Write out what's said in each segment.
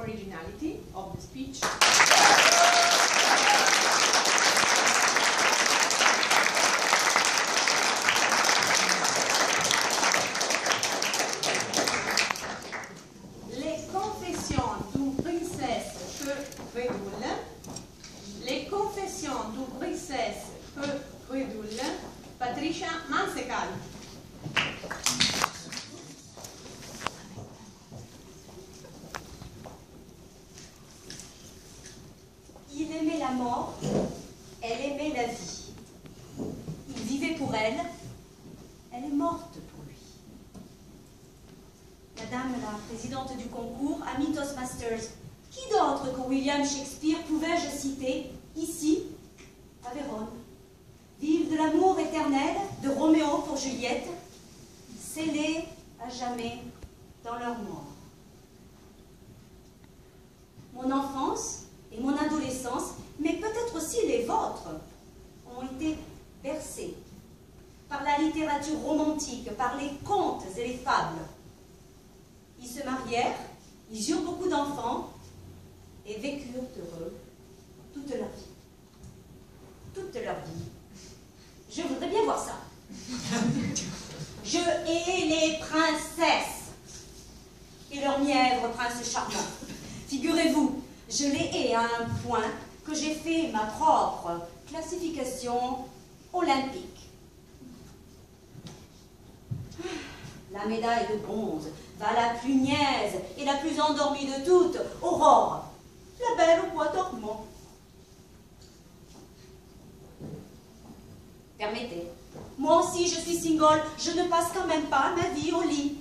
originality of the speech. Les confessions d'une princesse peu crédule. Les confessions d'une princesse peu crédule. Patricia Mansecal. Il aimait la mort, elle aimait la vie. Il vivait pour elle, elle est morte pour lui. Madame la présidente du concours, Amie Toastmasters, qui d'autre que William Shakespeare pouvais-je citer, ici, à Vérone? Vive de l'amour éternel de Roméo pour Juliette, scellés à jamais dans leur mort. Mon enfance et mon adolescence, mais peut-être aussi les vôtres, ont été bercés par la littérature romantique, par les contes et les fables. Ils se marièrent, ils eurent beaucoup d'enfants et vécurent heureux toute leur vie. Toute leur vie. Je voudrais bien voir ça. Je hais les princesses et leurs mièvres princes charmants. Figurez-vous, je les hais à un point que j'ai fait ma propre classification olympique. La médaille de bronze va la plus niaise et la plus endormie de toutes, Aurore, la belle au bois dormant. Permettez, moi aussi je suis single, je ne passe quand même pas ma vie au lit.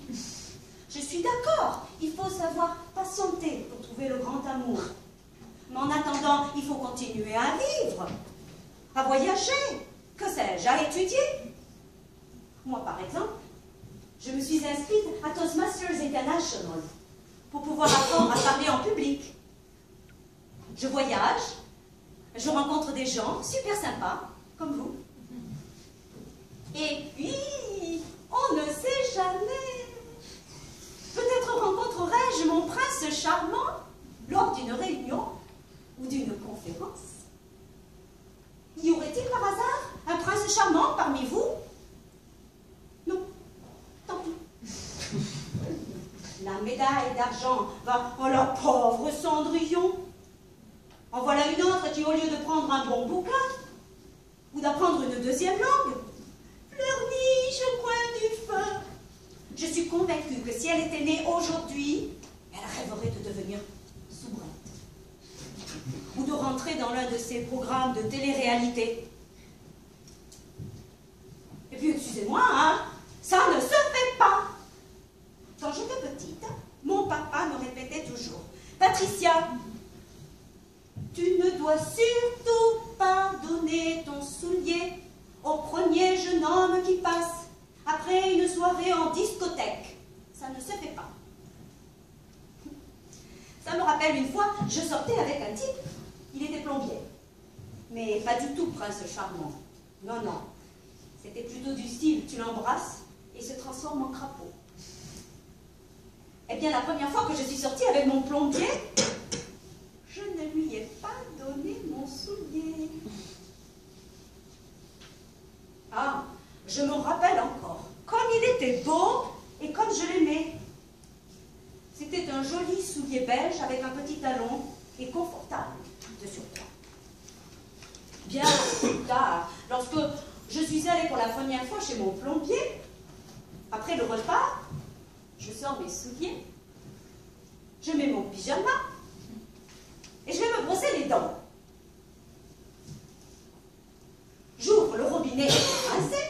Je suis d'accord, il faut savoir patienter pour trouver le grand amour. Mais en attendant, il faut continuer à vivre, à voyager, que sais-je, à étudier. Moi, par exemple, je me suis inscrite à Toastmasters International pour pouvoir apprendre à parler en public. Je voyage, je rencontre des gens super sympas, comme vous. Et puis, on ne sait jamais. Peut-être rencontrerai-je mon prince charmant lors d'une réunion ou d'une conférence. Y aurait-il par hasard un prince charmant parmi vous? Non, tant pis. La médaille d'argent va en leur pauvre Cendrillon. En voilà une autre qui, au lieu de prendre un bon bouquin ou d'apprendre une deuxième langue, pleurniche au coin du feu. Je suis convaincue que si elle était née aujourd'hui, elle rêverait de devenir soubrette. Ou de rentrer dans l'un de ces programmes de télé-réalité. Et puis, excusez-moi, hein, ça ne se fait pas. Quand j'étais petite, mon papa me répétait toujours, « Patricia, tu ne dois surtout pas donner ton soulier au premier jeune homme qui passe après une soirée en discothèque. Ça ne se fait pas. » Ça me rappelle une fois, je sortais avec un type, il était plombier. Mais pas du tout prince charmant. Non, non. C'était plutôt du style, tu l'embrasses et il se transforme en crapaud. Eh bien, la première fois que je suis sortie avec mon plombier, je ne lui ai pas donné mon soulier. Ah, je me rappelle encore, comme il était beau et comme je l'aimais. C'était un joli soulier beige avec un petit talon et confortable de surcroît. Bien plus tard, lorsque je suis allée pour la première fois chez mon plombier, après le repas, je sors mes souliers, je mets mon pyjama et je vais me brosser les dents. J'ouvre le robinet rincé.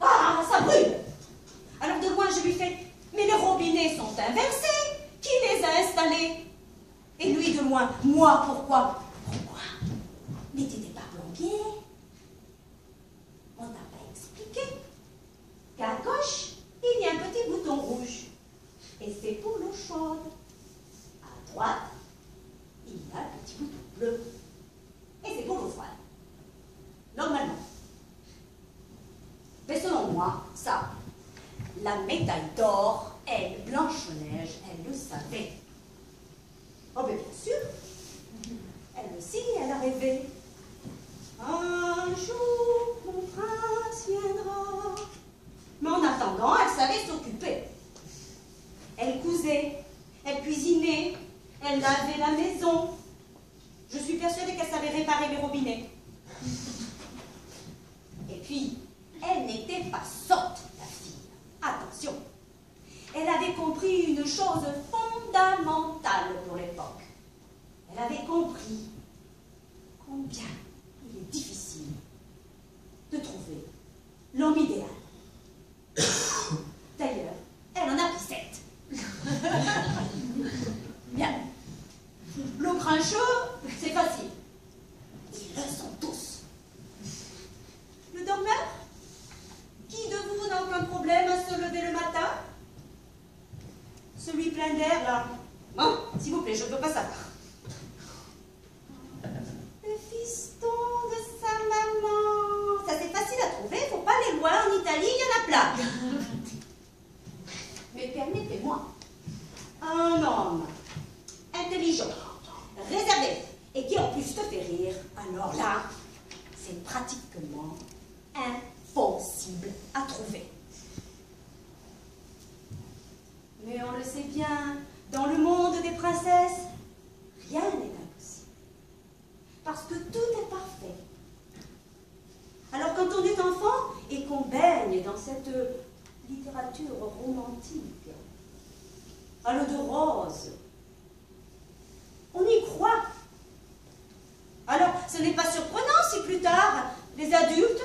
Ah, ça brûle! Alors de loin, je lui fais, mais les robinets sont inversés. Qui les a installés? Et lui de loin, moi, pourquoi? Pourquoi? Mais t'étais pas plombier. On t'a pas expliqué qu'à gauche, il y a un petit bouton rouge. Et c'est pour l'eau chaude. À droite, il y a un petit bouton bleu. Et c'est pour l'eau froide. Normalement. Mais selon moi, ça, la médaille d'or, elle, Blanche-Neige, elle le savait. trouver. Un jour, mon prince viendra. Mais en attendant, elle savait s'occuper. Elle cousait, elle cuisinait, elle lavait la maison. Je suis persuadée qu'elle savait réparer les robinets. Et puis, elle n'était pas sotte, la fille. Attention. Elle avait compris une chose fondamentale pour l'époque. Elle avait compris combien il est difficile de trouver l'homme idéal. D'ailleurs, elle en a pris 7. Bien. Le grincheux, c'est facile. Ils le sont tous. Le dormeur? Qui de vous n'a aucun problème à se lever le matin? Celui plein d'air, là. Bon, s'il vous plaît, je ne veux pas savoir. Le fiston de sa maman. Ça, c'est facile à trouver, il ne faut pas aller loin. En Italie, il y en a plein. Mais permettez-moi, un homme intelligent, réservé, et qui en plus te fait rire, alors là, c'est pratiquement impossible à trouver. Mais on le sait bien, dans le monde des princesses, rien n'est impossible. Parce que tout est parfait. Alors quand on est enfant et qu'on baigne dans cette littérature romantique, à l'eau de rose, on y croit. Alors ce n'est pas surprenant si plus tard, les adultes,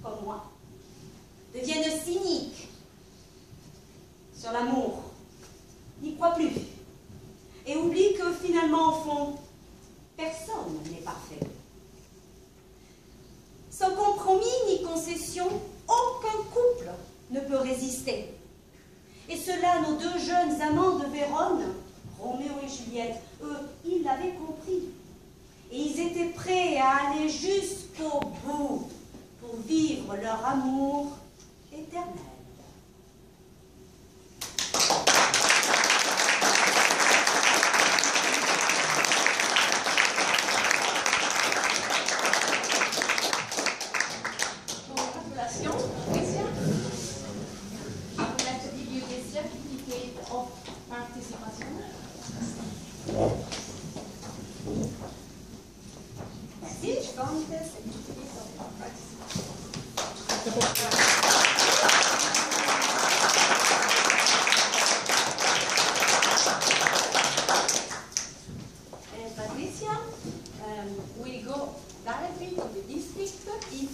comme moi, deviennent cyniques sur l'amour, n'y croient plus, et oublient que finalement, au fond, personne n'est parfait. Sans compromis ni concession, aucun couple ne peut résister. Et cela, nos deux jeunes amants de Vérone, Roméo et Juliette, eux, ils l'avaient compris. Et ils étaient prêts à aller jusqu'au bout pour vivre leur amour éternel. Will go directly to the district if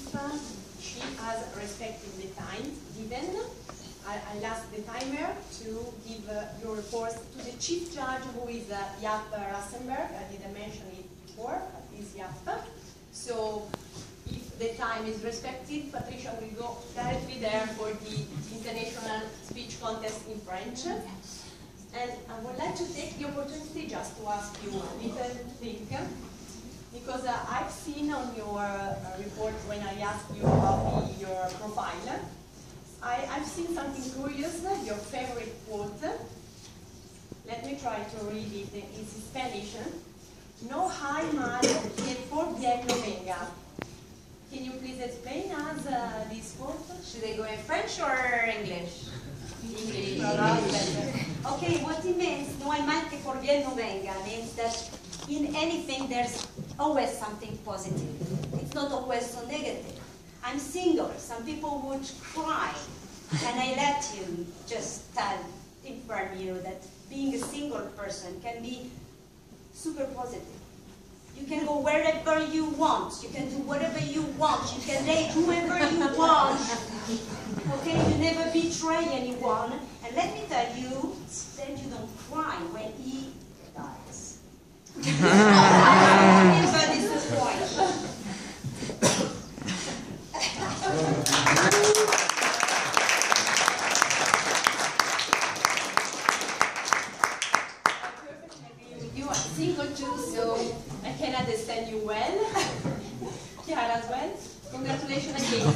she has respected the time given. I'll ask the timer to give your reports to the chief judge, who is Jaap Rassenberg. I didn't mention it before, but he's Jaap. So if the time is respected, Patricia will go directly there for the international speech contest in French. And I would like to take the opportunity just to ask you a little thing, because I've seen on your report when I asked you about your profile, I've seen something curious, your favorite quote. Let me try to read it. It's in Spanish. No hay mal que por bien no venga. Can you please explain us this quote? Should I go in French or English? English. Okay, what it means, no hay mal que por bien no venga, means that in anything there's always something positive. It's not always so negative. I'm single. Some people would cry. And I let you just inform you that being a single person can be super positive. You can go wherever you want. You can do whatever you want. You can date whoever you want. Okay, you never betray anyone. And let me tell you, then you don't cry when he dies. Never disappoint. You are single too, so I can understand you well. Chiara as well. Congratulations again.